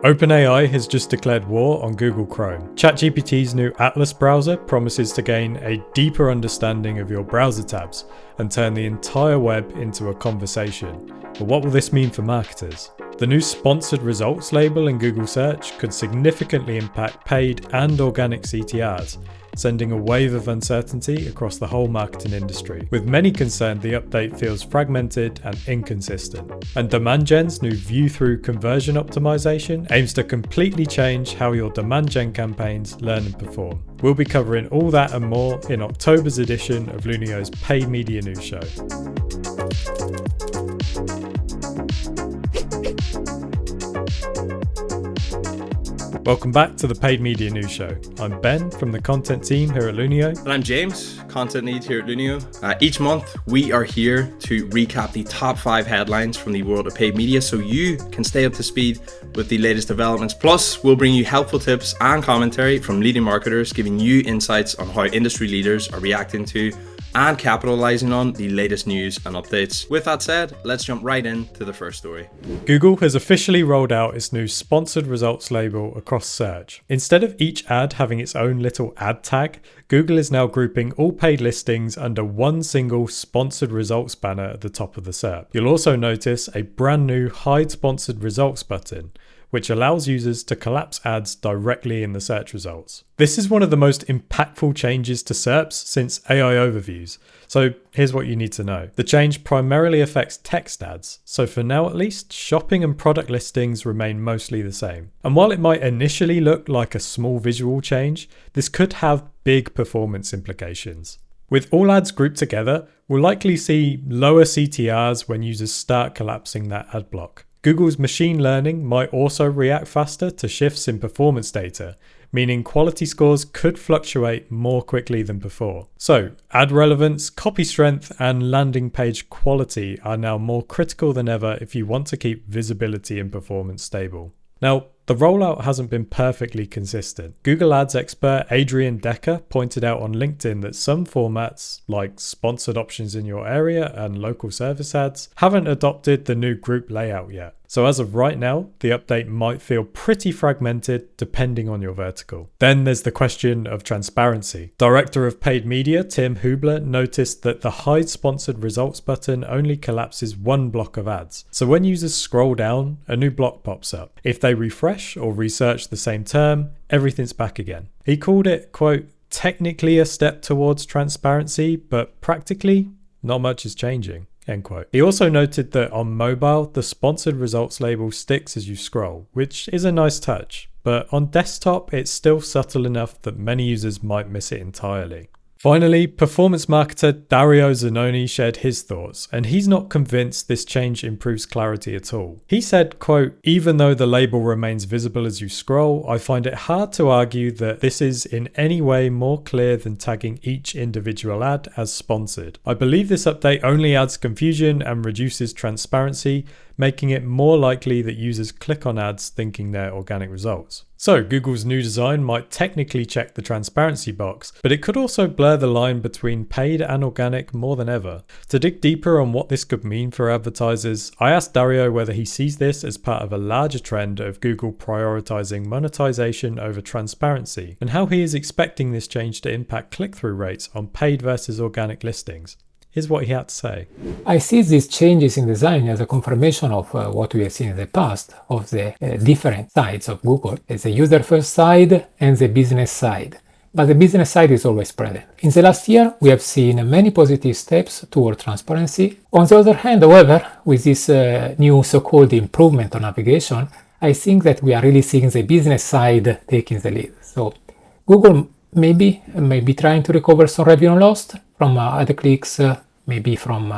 OpenAI has just declared war on Google Chrome. ChatGPT's new Atlas browser promises to gain a deeper understanding of your browser tabs and turn the entire web into a conversation. But what will this mean for marketers? The new sponsored results label in Google Search could significantly impact paid and organic CTRs, sending a wave of uncertainty across the whole marketing industry, with many concerned the update feels fragmented and inconsistent. And Demand Gen's new view-through conversion optimization aims to completely change how your demand gen campaigns learn and perform. We'll be covering all that and more in October's edition of Lunio's Paid Media News Show. Welcome back to the Paid Media News Show. I'm Ben from the content team here at Lunio. And I'm James, content lead here at Lunio. Each month, we are here to recap the top 5 headlines from the world of paid media so you can stay up to speed with the latest developments. Plus, we'll bring you helpful tips and commentary from leading marketers, giving you insights on how industry leaders are reacting to and capitalizing on the latest news and updates. With that said, let's jump right into the first story. Google has officially rolled out its new sponsored results label across search. Instead of each ad having its own little ad tag, Google is now grouping all paid listings under one single sponsored results banner at the top of the SERP. You'll also notice a brand new hide sponsored results button, which allows users to collapse ads directly in the search results. This is one of the most impactful changes to SERPs since AI overviews. So here's what you need to know. The change primarily affects text ads, so for now at least, shopping and product listings remain mostly the same. And while it might initially look like a small visual change, this could have big performance implications. With all ads grouped together, we'll likely see lower CTRs when users start collapsing that ad block. Google's machine learning might also react faster to shifts in performance data, meaning quality scores could fluctuate more quickly than before. So, ad relevance, copy strength, and landing page quality are now more critical than ever if you want to keep visibility and performance stable. Now, the rollout hasn't been perfectly consistent. Google Ads expert Adrian Decker pointed out on LinkedIn that some formats, like sponsored options in your area and local service ads, haven't adopted the new group layout yet. So as of right now, the update might feel pretty fragmented depending on your vertical. Then there's the question of transparency. Director of Paid Media Tim Hubler noticed that the hide sponsored results button only collapses one block of ads. So when users scroll down, a new block pops up. If they refresh or research the same term, everything's back again. He called it, quote, technically a step towards transparency, but practically not much is changing. End quote. He also noted that on mobile, the sponsored results label sticks as you scroll, which is a nice touch, but on desktop, it's still subtle enough that many users might miss it entirely. Finally, performance marketer Dario Zannoni shared his thoughts, and he's not convinced this change improves clarity at all. He said, quote, even though the label remains visible as you scroll, I find it hard to argue that this is in any way more clear than tagging each individual ad as sponsored. I believe this update only adds confusion and reduces transparency, making it more likely that users click on ads thinking they're organic results. So Google's new design might technically check the transparency box, but it could also blur the line between paid and organic more than ever. To dig deeper on what this could mean for advertisers, I asked Dario whether he sees this as part of a larger trend of Google prioritizing monetization over transparency, and how he is expecting this change to impact click-through rates on paid versus organic listings. Here's what he had to say. I see these changes in design as a confirmation of what we have seen in the past, of the different sides of Google, as the user-first side and the business side. But the business side is always present. In the last year, we have seen many positive steps toward transparency. On the other hand, however, with this new so-called improvement on navigation, I think that we are really seeing the business side taking the lead. So Google may be trying to recover some revenue lost from ad clicks, maybe from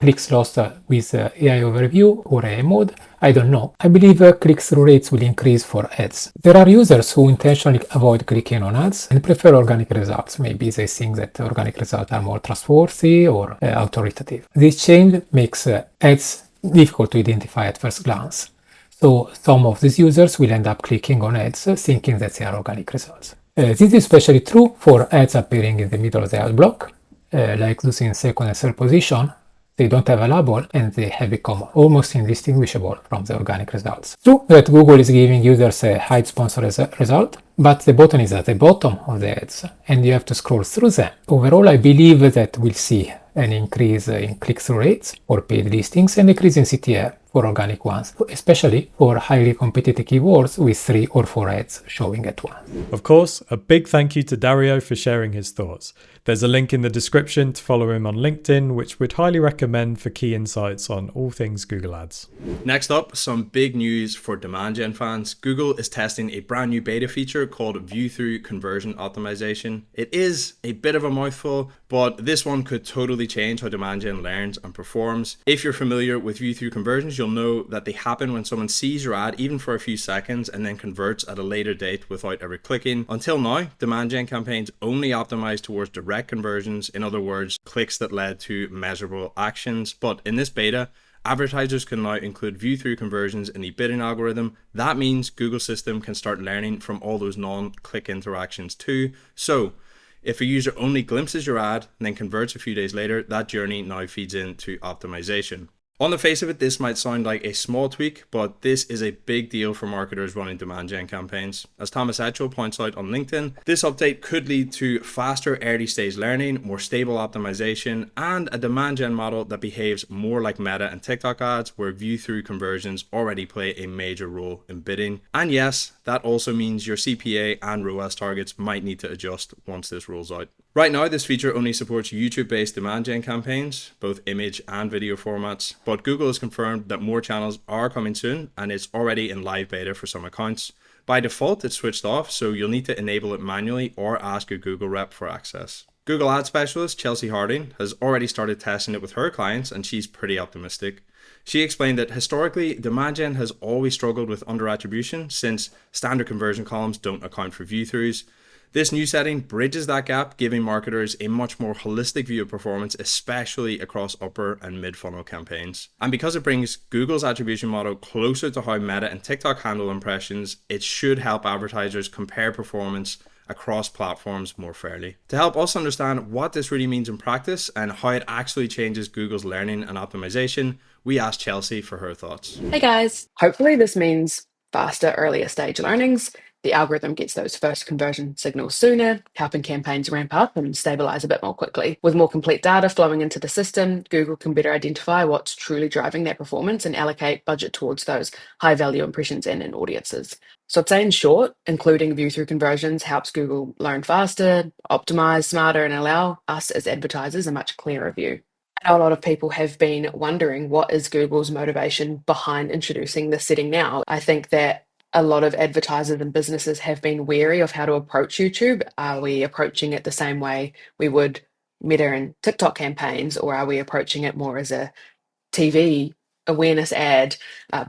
clicks lost with AI overview or AI mode. I don't know. I believe click-through rates will increase for ads. There are users who intentionally avoid clicking on ads and prefer organic results. Maybe they think that organic results are more trustworthy or authoritative. This change makes ads difficult to identify at first glance. So some of these users will end up clicking on ads thinking that they are organic results. This is especially true for ads appearing in the middle of the ad block, like those in second and third position, they don't have a label and they have become almost indistinguishable from the organic results. True that Google is giving users a hide sponsor result, but the button is at the bottom of the ads and you have to scroll through them. Overall, I believe that we'll see an increase in click-through rates for paid listings and decrease in CTR for organic ones, especially for highly competitive keywords with 3 or 4 ads showing at once. Of course, a big thank you to Dario for sharing his thoughts. There's a link in the description to follow him on LinkedIn, which we'd highly recommend for key insights on all things Google Ads. Next up, some big news for demand gen fans. Google is testing a brand new beta feature called view-through conversion optimization. It is a bit of a mouthful, but this one could totally change how demand gen learns and performs. If you're familiar with view-through conversions, you'll know that they happen when someone sees your ad even for a few seconds and then converts at a later date without ever clicking. Until now, demand gen campaigns only optimize towards direct conversions, in other words, clicks that led to measurable actions. But in this beta, advertisers can now include view-through conversions in the bidding algorithm. That means Google's system can start learning from all those non-click interactions too. So if a user only glimpses your ad and then converts a few days later, that journey now feeds into optimization. On the face of it, this might sound like a small tweak, but this is a big deal for marketers running demand gen campaigns. As Thomas Etchell points out on LinkedIn, this update could lead to faster early stage learning, more stable optimization, and a demand gen model that behaves more like Meta and TikTok ads, where view-through conversions already play a major role in bidding. And yes, that also means your CPA and ROAS targets might need to adjust once this rolls out. Right now, this feature only supports YouTube-based demand gen campaigns, both image and video formats, but Google has confirmed that more channels are coming soon and it's already in live beta for some accounts. By default, it's switched off, so you'll need to enable it manually or ask your Google rep for access. Google Ad Specialist Chelsea Harding has already started testing it with her clients and she's pretty optimistic. She explained that historically, demand gen has always struggled with under-attribution since standard conversion columns don't account for view-throughs. This new setting bridges that gap, giving marketers a much more holistic view of performance, especially across upper and mid-funnel campaigns. And because it brings Google's attribution model closer to how Meta and TikTok handle impressions, it should help advertisers compare performance across platforms more fairly. To help us understand what this really means in practice and how it actually changes Google's learning and optimization, we asked Chelsea for her thoughts. Hey guys, hopefully this means faster, earlier stage learnings. The algorithm gets those first conversion signals sooner, helping campaigns ramp up and stabilize a bit more quickly. With more complete data flowing into the system, Google can better identify what's truly driving their performance and allocate budget towards those high value impressions and in audiences. So I'd say in short, including view-through conversions helps Google learn faster, optimize smarter, and allow us as advertisers a much clearer view. I know a lot of people have been wondering what is Google's motivation behind introducing this setting now. I think that a lot of advertisers and businesses have been wary of how to approach YouTube. Are we approaching it the same way we would Meta and TikTok campaigns, or are we approaching it more as a TV awareness ad,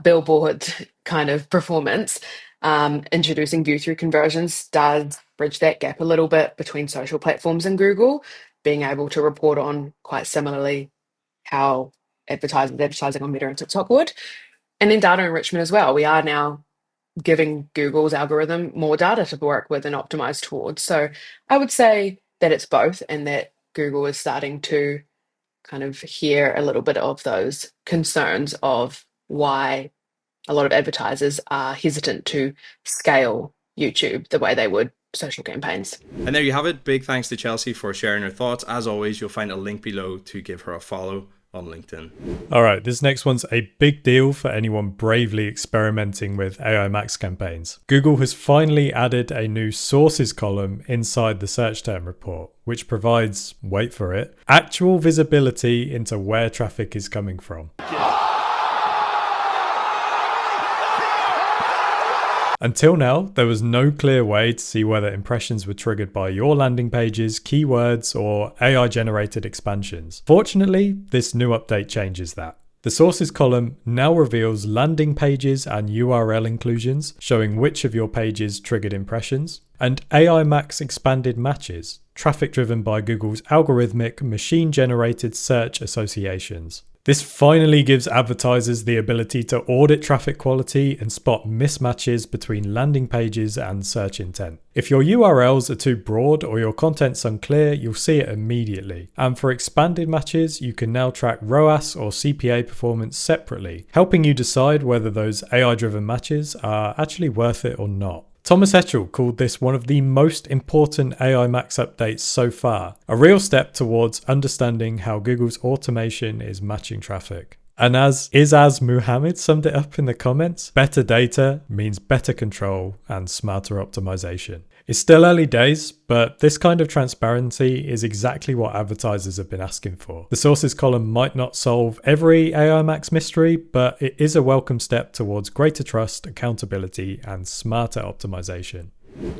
billboard kind of performance? Introducing view-through conversions does bridge that gap a little bit between social platforms and Google, being able to report on quite similarly how advertising on Meta and TikTok would. And then data enrichment as well. We are now giving Google's algorithm more data to work with and optimize towards. So I would say that it's both, and that Google is starting to kind of hear a little bit of those concerns of why a lot of advertisers are hesitant to scale YouTube the way they would social campaigns. And there you have it. Big thanks to Chelsea for sharing her thoughts. As always, you'll find a link below to give her a follow on LinkedIn. All right, this next one's a big deal for anyone bravely experimenting with AI Max campaigns. Google has finally added a new sources column inside the search term report, which provides, wait for it, actual visibility into where traffic is coming from. Until now, there was no clear way to see whether impressions were triggered by your landing pages, keywords, or AI-generated expansions. Fortunately, this new update changes that. The sources column now reveals landing pages and URL inclusions, showing which of your pages triggered impressions, and AI Max expanded matches, traffic driven by Google's algorithmic machine-generated search associations. This finally gives advertisers the ability to audit traffic quality and spot mismatches between landing pages and search intent. If your URLs are too broad or your content's unclear, you'll see it immediately. And for expanded matches, you can now track ROAS or CPA performance separately, helping you decide whether those AI-driven matches are actually worth it or not. Thomas Hetchel called this one of the most important AI Max updates so far, a real step towards understanding how Google's automation is matching traffic. And as Izaz Muhammad summed it up in the comments, better data means better control and smarter optimization. It's still early days, but this kind of transparency is exactly what advertisers have been asking for. The sources column might not solve every AI Max mystery, but it is a welcome step towards greater trust, accountability, and smarter optimization.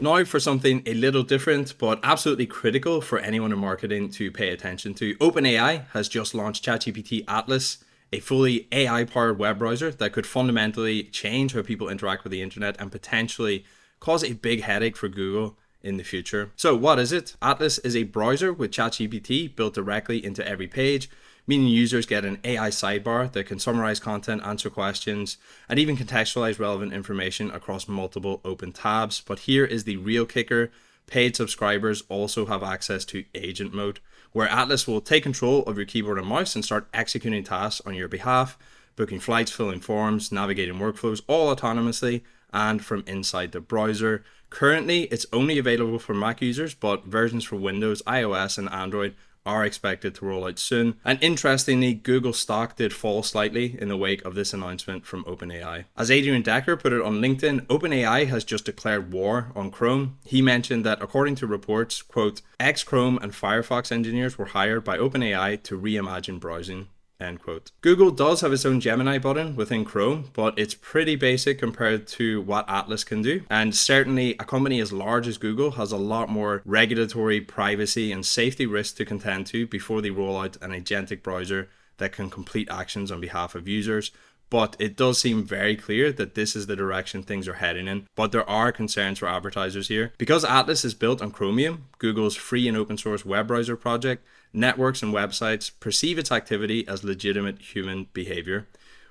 Now for something a little different, but absolutely critical for anyone in marketing to pay attention to. OpenAI has just launched ChatGPT Atlas, a fully AI-powered web browser that could fundamentally change how people interact with the internet and potentially cause a big headache for Google in the future. So what is it? Atlas is a browser with ChatGPT built directly into every page, meaning users get an AI sidebar that can summarize content, answer questions, and even contextualize relevant information across multiple open tabs. But here is the real kicker. Paid subscribers also have access to agent mode, where Atlas will take control of your keyboard and mouse and start executing tasks on your behalf, booking flights, filling forms, navigating workflows, all autonomously and from inside the browser. Currently, it's only available for Mac users, but versions for Windows, iOS, and Android are expected to roll out soon. And interestingly, Google stock did fall slightly in the wake of this announcement from OpenAI. As Adrian Decker put it on LinkedIn, OpenAI has just declared war on Chrome. He mentioned that according to reports, quote, ex-Chrome and Firefox engineers were hired by OpenAI to reimagine browsing. End quote. Google does have its own Gemini button within Chrome, but it's pretty basic compared to what Atlas can do. And certainly a company as large as Google has a lot more regulatory, privacy, and safety risks to contend to before they roll out an agentic browser that can complete actions on behalf of users. But it does seem very clear that this is the direction things are heading in. But there are concerns for advertisers here. Because Atlas is built on Chromium, Google's free and open source web browser project, networks and websites perceive its activity as legitimate human behavior,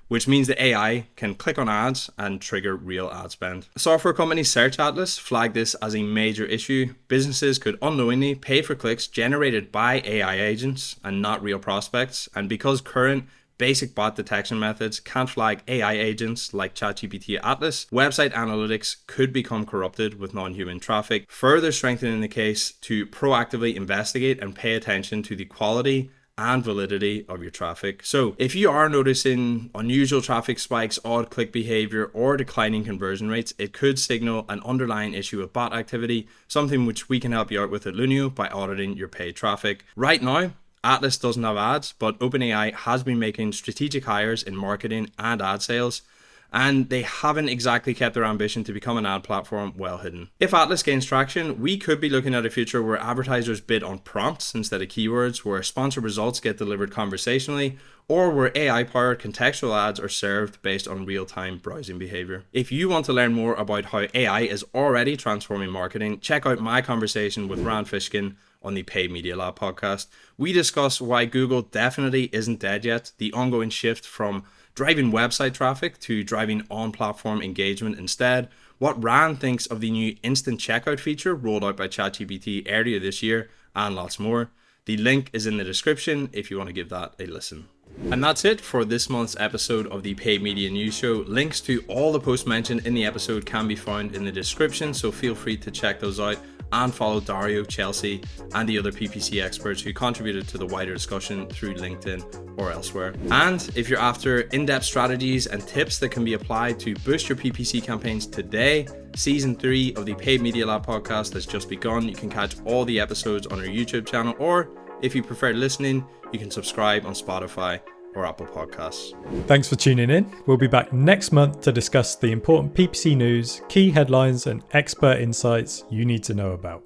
which means the AI can click on ads and trigger real ad spend. Software company Search Atlas flagged this as a major issue. Businesses could unknowingly pay for clicks generated by AI agents and not real prospects. And because current basic bot detection methods can't flag AI agents like ChatGPT Atlas, website analytics could become corrupted with non-human traffic, further strengthening the case to proactively investigate and pay attention to the quality and validity of your traffic. So if you are noticing unusual traffic spikes, odd click behavior, or declining conversion rates, it could signal an underlying issue of bot activity, something which we can help you out with at Lunio by auditing your paid traffic. Right now, Atlas doesn't have ads, but OpenAI has been making strategic hires in marketing and ad sales, and they haven't exactly kept their ambition to become an ad platform well hidden. If Atlas gains traction, we could be looking at a future where advertisers bid on prompts instead of keywords, where sponsored results get delivered conversationally, or where AI-powered contextual ads are served based on real-time browsing behavior. If you want to learn more about how AI is already transforming marketing, check out my conversation with Rand Fishkin on the Paid Media Lab podcast. We discuss why Google definitely isn't dead yet, the ongoing shift from driving website traffic to driving on-platform engagement instead, what Rand thinks of the new instant checkout feature rolled out by ChatGPT earlier this year, and lots more. The link is in the description if you want to give that a listen. And that's it for this month's episode of the Paid Media News Show. Links to all the posts mentioned in the episode can be found in the description, so feel free to check those out and follow Dario, Chelsea, and the other PPC experts who contributed to the wider discussion through LinkedIn or elsewhere. And if you're after in-depth strategies and tips that can be applied to boost your PPC campaigns today, Season 3 of the Paid Media Lab podcast has just begun. You can catch all the episodes on our YouTube channel, or if you prefer listening, you can subscribe on Spotify or Apple Podcasts. Thanks for tuning in. We'll be back next month to discuss the important PPC news, key headlines, and expert insights you need to know about.